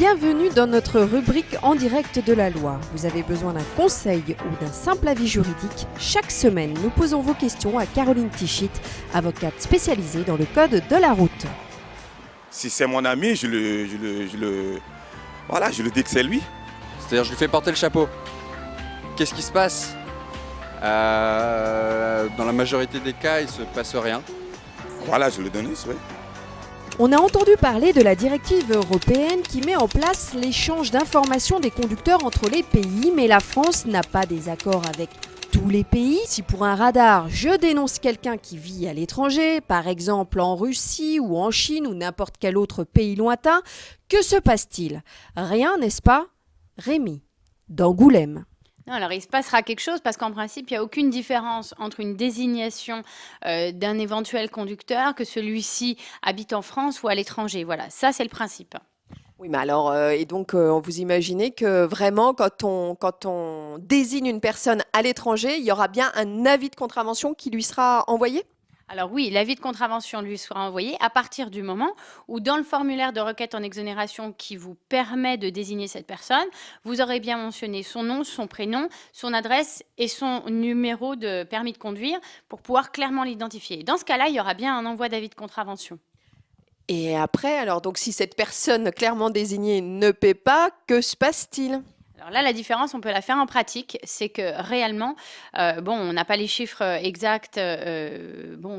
Bienvenue dans notre rubrique En direct de la loi. Vous avez besoin d'un conseil ou d'un simple avis juridique? Chaque semaine, nous posons vos questions à Caroline Tichit, avocate spécialisée dans le code de la route. Si c'est mon ami, je le dis que c'est lui. C'est-à-dire, je lui fais porter le chapeau. Qu'est-ce qui se passe? Dans la majorité des cas, il ne se passe rien. Voilà, je le dénonce, oui. On a entendu parler de la directive européenne qui met en place l'échange d'informations des conducteurs entre les pays, mais la France n'a pas des accords avec tous les pays. Si pour un radar, je dénonce quelqu'un qui vit à l'étranger, par exemple en Russie ou en Chine ou n'importe quel autre pays lointain, que se passe-t-il? Rien, n'est-ce pas? Rémi, d'Angoulême. Non, alors il se passera quelque chose parce qu'en principe, il n'y a aucune différence entre une désignation d'un éventuel conducteur que celui-ci habite en France ou à l'étranger. Voilà, ça c'est le principe. Oui, mais alors, vous imaginez que vraiment, quand on désigne une personne à l'étranger, il y aura bien un avis de contravention qui lui sera envoyé? Alors oui, l'avis de contravention lui sera envoyé à partir du moment où dans le formulaire de requête en exonération qui vous permet de désigner cette personne, vous aurez bien mentionné son nom, son prénom, son adresse et son numéro de permis de conduire pour pouvoir clairement l'identifier. Dans ce cas-là, il y aura bien un envoi d'avis de contravention. Et après, alors donc si cette personne clairement désignée ne paie pas, que se passe-t-il? Alors là, la différence, on peut la faire en pratique, c'est que réellement, on n'a pas les chiffres exacts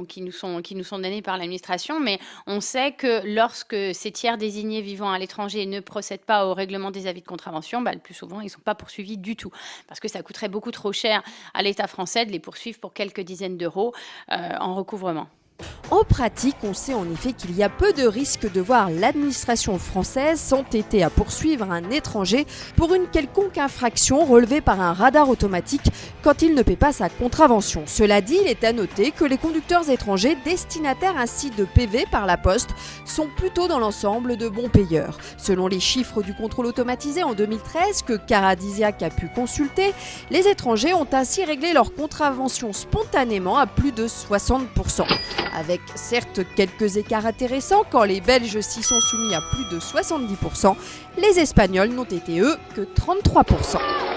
qui nous sont donnés par l'administration, mais on sait que lorsque ces tiers désignés vivant à l'étranger ne procèdent pas au règlement des avis de contravention, le plus souvent, ils ne sont pas poursuivis du tout, parce que ça coûterait beaucoup trop cher à l'État français de les poursuivre pour quelques dizaines d'euros en recouvrement. En pratique, on sait en effet qu'il y a peu de risques de voir l'administration française s'entêter à poursuivre un étranger pour une quelconque infraction relevée par un radar automatique quand il ne paie pas sa contravention. Cela dit, il est à noter que les conducteurs étrangers destinataires ainsi de PV par la poste sont plutôt dans l'ensemble de bons payeurs. Selon les chiffres du contrôle automatisé en 2013 que Caradisiac a pu consulter, les étrangers ont ainsi réglé leur contravention spontanément à plus de 60%. Avec certes quelques écarts intéressants quand les Belges s'y sont soumis à plus de 70%, les Espagnols n'ont été eux que 33%.